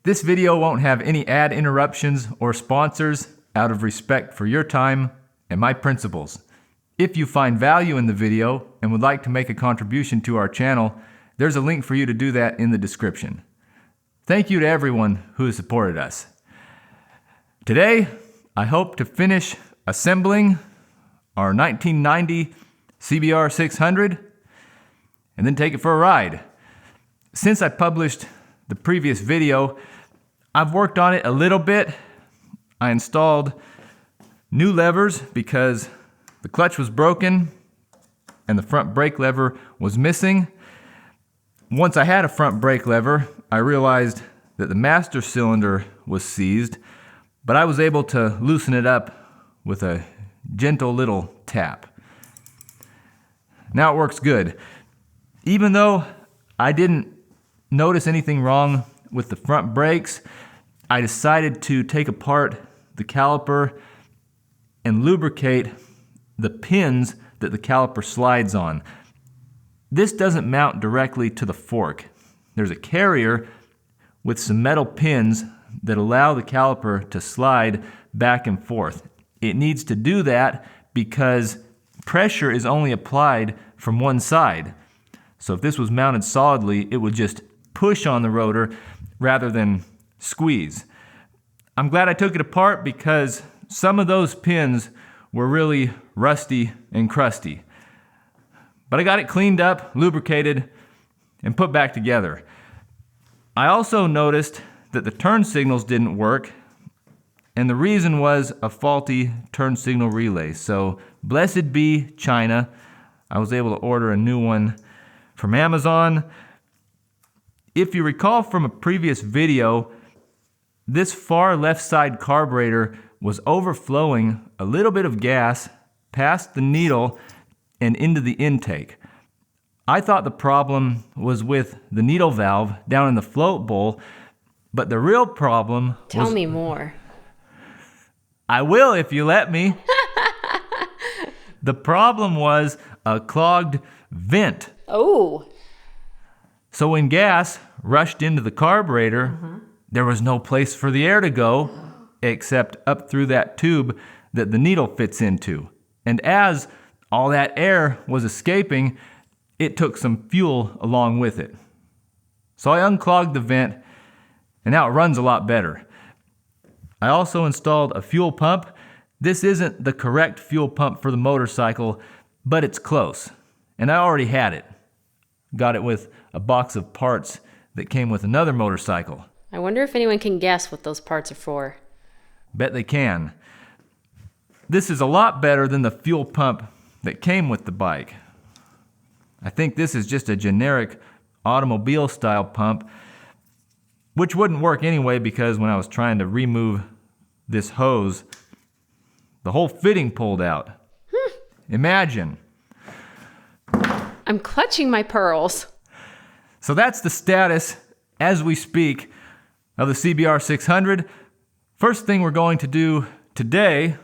This video won't have any ad interruptions or sponsors out of respect for your time and my principles. If you find value in the video and would like to make a contribution to our channel, there's a link for you to do that in the description. Thank you to everyone who has supported us. Today, I hope to finish assembling our 1990 CBR600 and then take it for a ride. Since I published the previous video, I've worked on it a little bit. I installed new levers because the clutch was broken and the front brake lever was missing. Once I had a front brake lever, I realized that the master cylinder was seized, but I was able to loosen it up with a gentle little tap. Now it works good. Even though I didn't notice anything wrong with the front brakes, I decided to take apart the caliper and lubricate the pins that the caliper slides on. This doesn't mount directly to the fork. There's a carrier with some metal pins that allow the caliper to slide back and forth. It needs to do that because pressure is only applied from one side. So if this was mounted solidly, it would just push on the rotor rather than squeeze. I'm glad I took it apart because some of those pins were really rusty and crusty. But I got it cleaned up, lubricated, and put back together. I also noticed that the turn signals didn't work, and the reason was a faulty turn signal relay. So blessed be China, I was able to order a new one from Amazon. If you recall from a previous video, this far left side carburetor was overflowing a little bit of gas past the needle and into the intake. I thought the problem was with the needle valve down in the float bowl, but the real problem Tell me more. I will if you let me. The problem was a clogged vent. Oh. So when gas rushed into the carburetor, there was no place for the air to go except up through that tube that the needle fits into. And as all that air was escaping, it took some fuel along with it. So I unclogged the vent, and now it runs a lot better. I also installed a fuel pump. This isn't the correct fuel pump for the motorcycle, but it's close. And I already had it. Got it with a box of parts that came with another motorcycle. I wonder if anyone can guess what those parts are for. Bet they can. This is a lot better than the fuel pump that came with the bike. I think this is just a generic automobile style pump, which wouldn't work anyway because when I was trying to remove this hose, the whole fitting pulled out. Imagine. I'm clutching my pearls. So that's the status as we speak of the CBR600. First thing we're going to do today,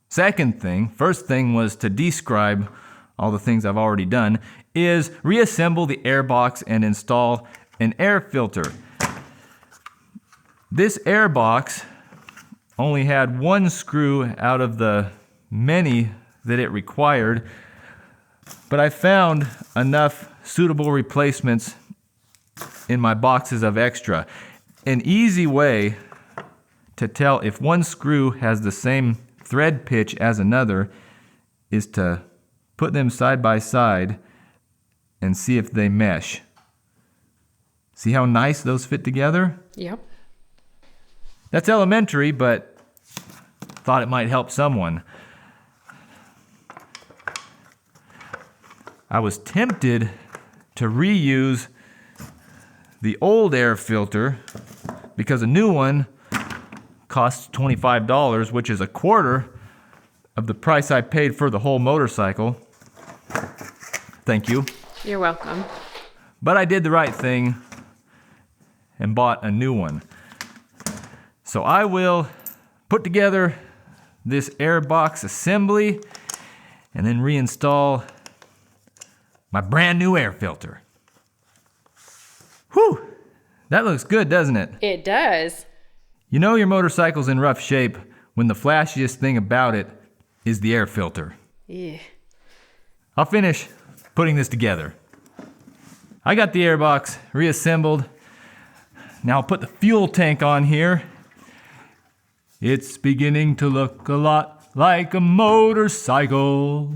first thing was to describe all the things I've already done, is reassemble the air box and install an air filter. This air box only had one screw out of the many that it required, but I found enough suitable replacements in my boxes of extra. An easy way to tell if one screw has the same thread pitch as another is to put them side by side and see if they mesh. See how nice those fit together? Yep. That's elementary, but thought it might help someone. I was tempted to reuse the old air filter because a new one costs $25, which is a quarter of the price I paid for the whole motorcycle. Thank you. You're welcome. But I did the right thing and bought a new one. So I will put together this air box assembly and then reinstall my brand new air filter. Whew! That looks good, doesn't it? It does. You know your motorcycle's in rough shape when the flashiest thing about it is the air filter. Yeah. I'll finish putting this together. I got the airbox reassembled. Now I'll put the fuel tank on here. It's beginning to look a lot like a motorcycle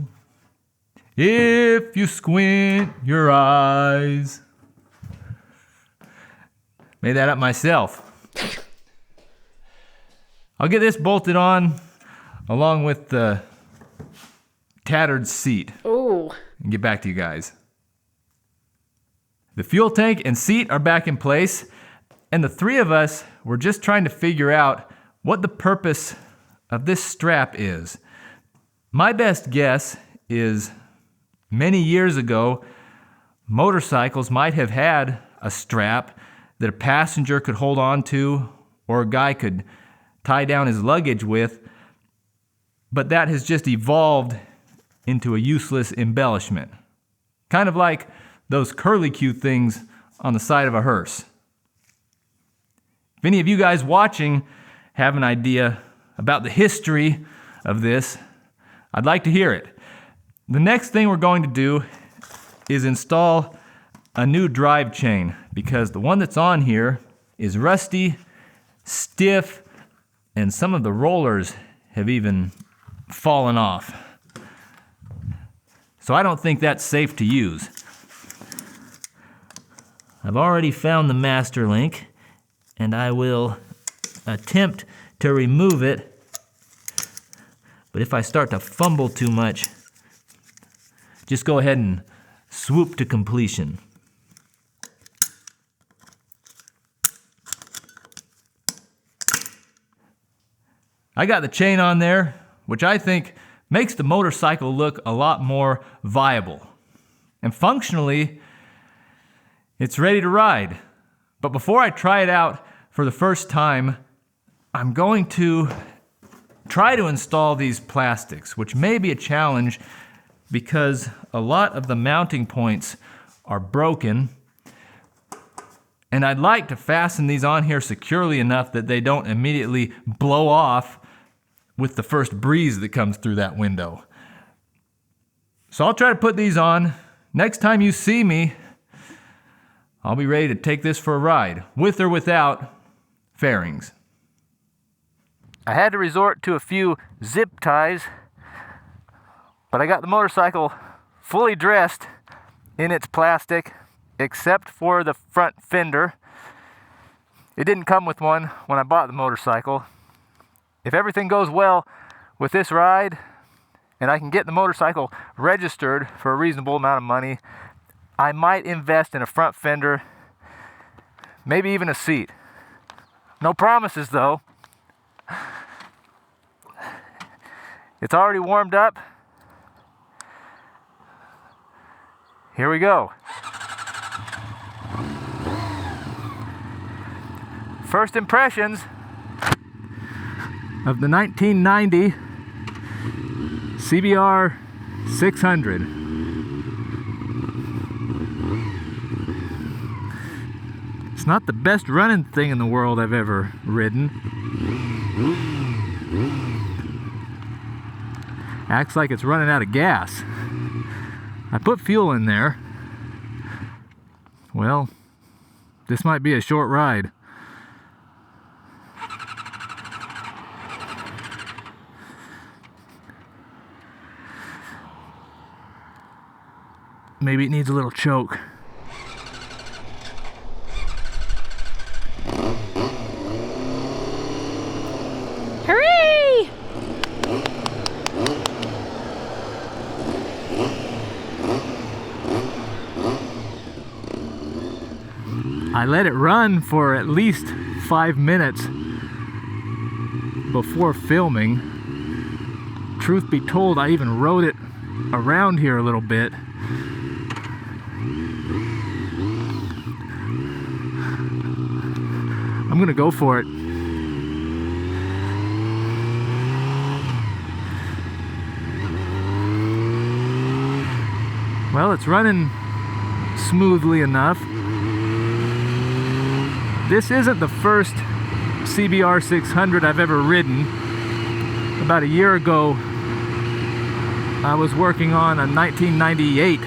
if you squint your eyes. Made that up myself. I'll get this bolted on along with the tattered seat Ooh. and get back to you guys. The fuel tank and seat are back in place, and the three of us were just trying to figure out what the purpose of this strap is. My best guess is many years ago, motorcycles might have had a strap that a passenger could hold on to or a guy could tie down his luggage with, but that has just evolved into a useless embellishment. Kind of like those curly-Q things on the side of a hearse. If any of you guys watching have an idea about the history of this, I'd like to hear it. The next thing we're going to do is install a new drive chain because the one that's on here is rusty, stiff, and some of the rollers have even fallen off. So I don't think that's safe to use. I've already found the master link, and I will attempt to remove it. But if I start to fumble too much, just go ahead and swoop to completion. I got the chain on there, which I think makes the motorcycle look a lot more viable. And functionally, it's ready to ride. But before I try it out for the first time, I'm going to try to install these plastics, which may be a challenge because a lot of the mounting points are broken. And I'd like to fasten these on here securely enough that they don't immediately blow off with the first breeze that comes through that window. So I'll try to put these on. Next time you see me, I'll be ready to take this for a ride, with or without fairings. I had to resort to a few zip ties, but I got the motorcycle fully dressed in its plastic, except for the front fender. It didn't come with one when I bought the motorcycle. If everything goes well with this ride, and I can get the motorcycle registered for a reasonable amount of money, I might invest in a front fender, maybe even a seat. No promises though. It's already warmed up. Here we go. First impressions of the 1990 CBR600. It's not the best running thing in the world I've ever ridden. Acts like it's running out of gas. I put fuel in there. Well, this might be a short ride. Maybe it needs a little choke. Hooray! I let it run for at least 5 minutes before filming. Truth be told, I even rode it around here a little bit. I'm gonna go for it. Well, it's running smoothly enough. This isn't the first CBR600 I've ever ridden. About a year ago, I was working on a 1998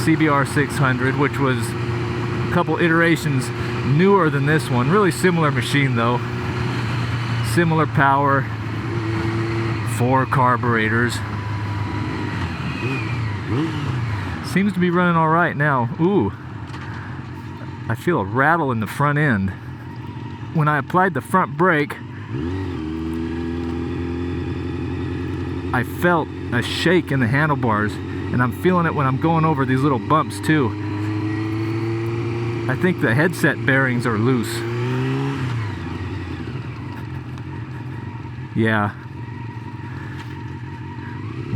CBR600, which was a couple iterations newer than this one. Really similar machine though. Similar power, 4 carburetors. Seems to be running all right now. Ooh, I feel a rattle in the front end. When I applied the front brake, I felt a shake in the handlebars, and I'm feeling it when I'm going over these little bumps too. I think the headset bearings are loose. Yeah.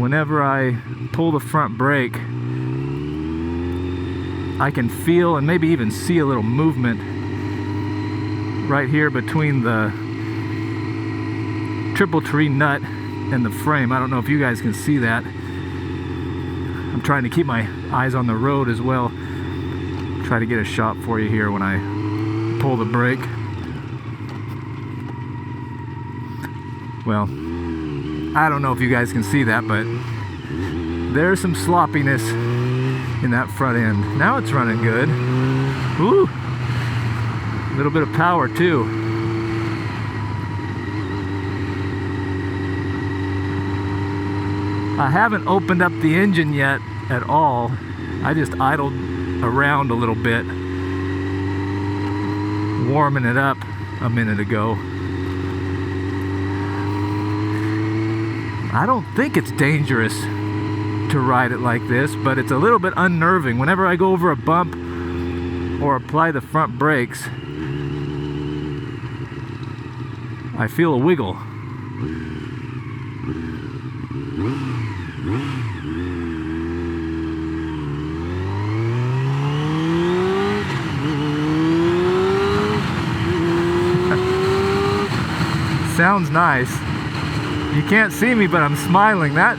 Whenever I pull the front brake, I can feel and maybe even see a little movement right here between the triple tree nut and the frame. I don't know if you guys can see that. I'm trying to keep my eyes on the road as well. Try to get a shot for you here when I pull the brake. Well, I don't know if you guys can see that, but there's some sloppiness in that front end. Now it's running good. Ooh, a little bit of power too. I haven't opened up the engine yet at all. I just idled around a little bit, warming it up a minute ago. I don't think it's dangerous to ride it like this, but it's a little bit unnerving. Whenever I go over a bump or apply the front brakes, I feel a wiggle. Sounds nice. You can't see me, but I'm smiling. That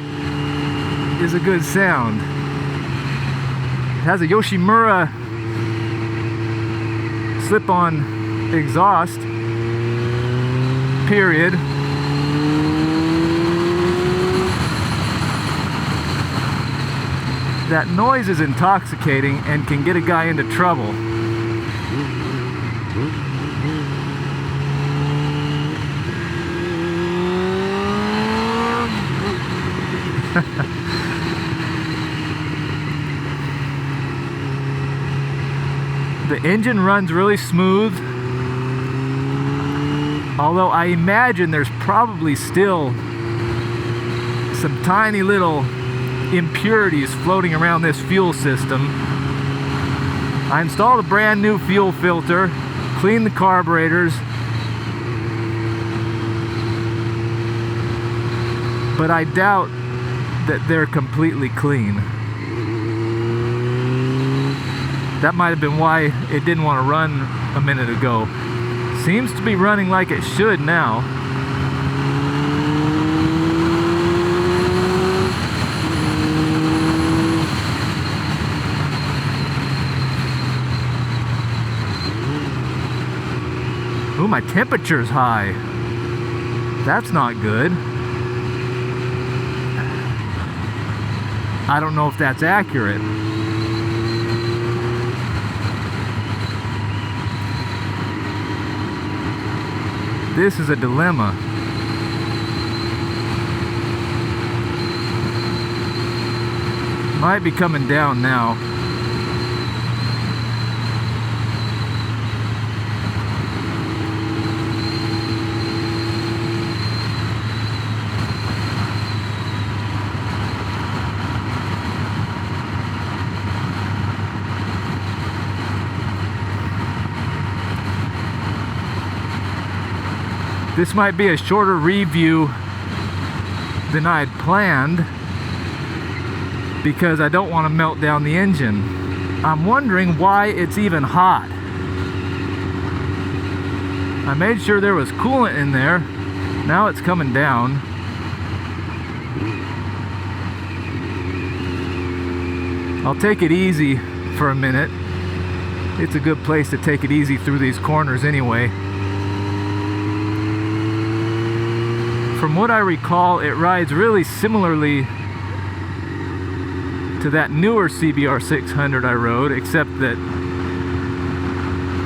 is a good sound. It has a Yoshimura slip-on exhaust, period. That noise is intoxicating and can get a guy into trouble. The engine runs really smooth, although I imagine there's probably still some tiny little impurities floating around this fuel system. I installed a brand new fuel filter, cleaned the carburetors, but I doubt that they're completely clean. That might have been why it didn't want to run a minute ago. Seems to be running like it should now. Ooh, my temperature's high. That's not good. I don't know if that's accurate. This is a dilemma. Might be coming down now. This might be a shorter review than I had planned because I don't want to melt down the engine. I'm wondering why it's even hot. I made sure there was coolant in there. Now it's coming down. I'll take it easy for a minute it's a good place to take it easy through these corners anyway. From what I recall, it rides really similarly to that newer CBR600 I rode, except that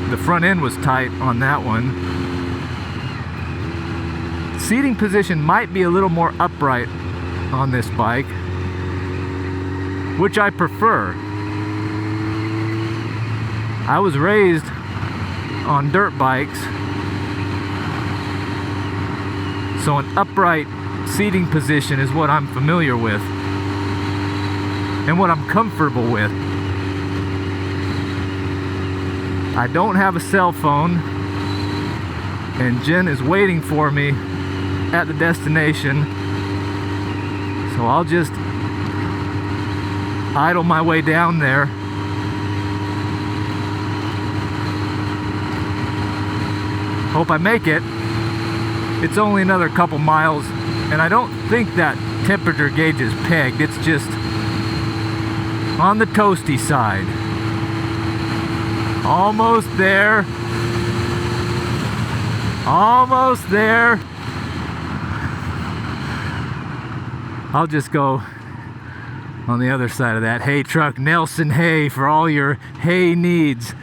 the front end was tight on that one. Seating position might be a little more upright on this bike, which I prefer. I was raised on dirt bikes, so an upright seating position is what I'm familiar with and what I'm comfortable with. I don't have a cell phone, and Jen is waiting for me at the destination, so I'll just idle my way down there. Hope I make it. It's only another couple miles, and I don't think that temperature gauge is pegged. It's just on the toasty side. Almost there. Almost there. I'll just go on the other side of that hay truck. Nelson Hay for all your hay needs.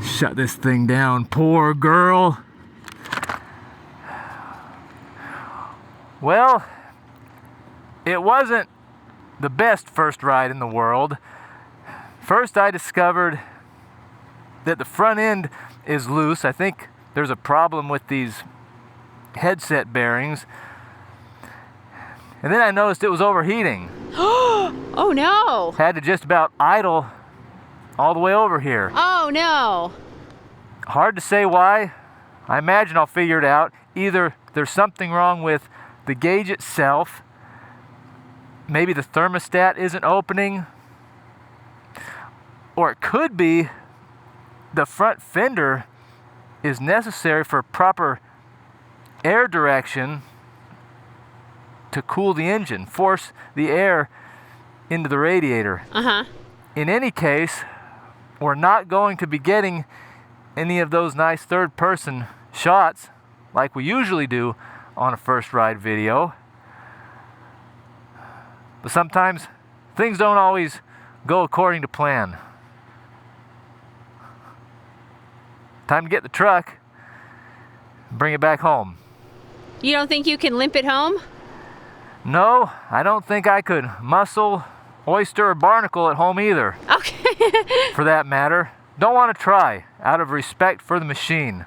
Shut this thing down, poor girl. Well, it wasn't the best first ride in the world. First, I discovered that the front end is loose. I think there's a problem with these headset bearings. And then I noticed it was overheating. Oh no! Had to just about idle all the way over here. Oh no! Hard to say why. I imagine I'll figure it out. Either there's something wrong with the gauge itself, maybe the thermostat isn't opening, or it could be the front fender is necessary for proper air direction to cool the engine, force the air into the radiator. In any case, we're not going to be getting any of those nice third-person shots like we usually do on a first ride video. But sometimes things don't always go according to plan. Time to get the truck, bring it back home. You don't think you can limp it home? No, I don't think I could muscle, oyster, or barnacle at home either. Okay. For that matter. Don't want to try, out of respect for the machine.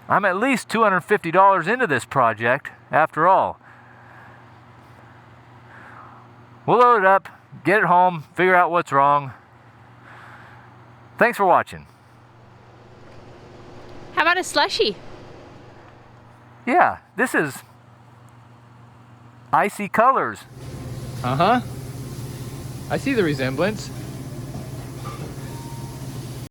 I'm at least $250 into this project, after all. We'll load it up, get it home, figure out what's wrong. Thanks for watching. How about a slushie? Yeah, this is icy colors. Uh-huh. I see the resemblance.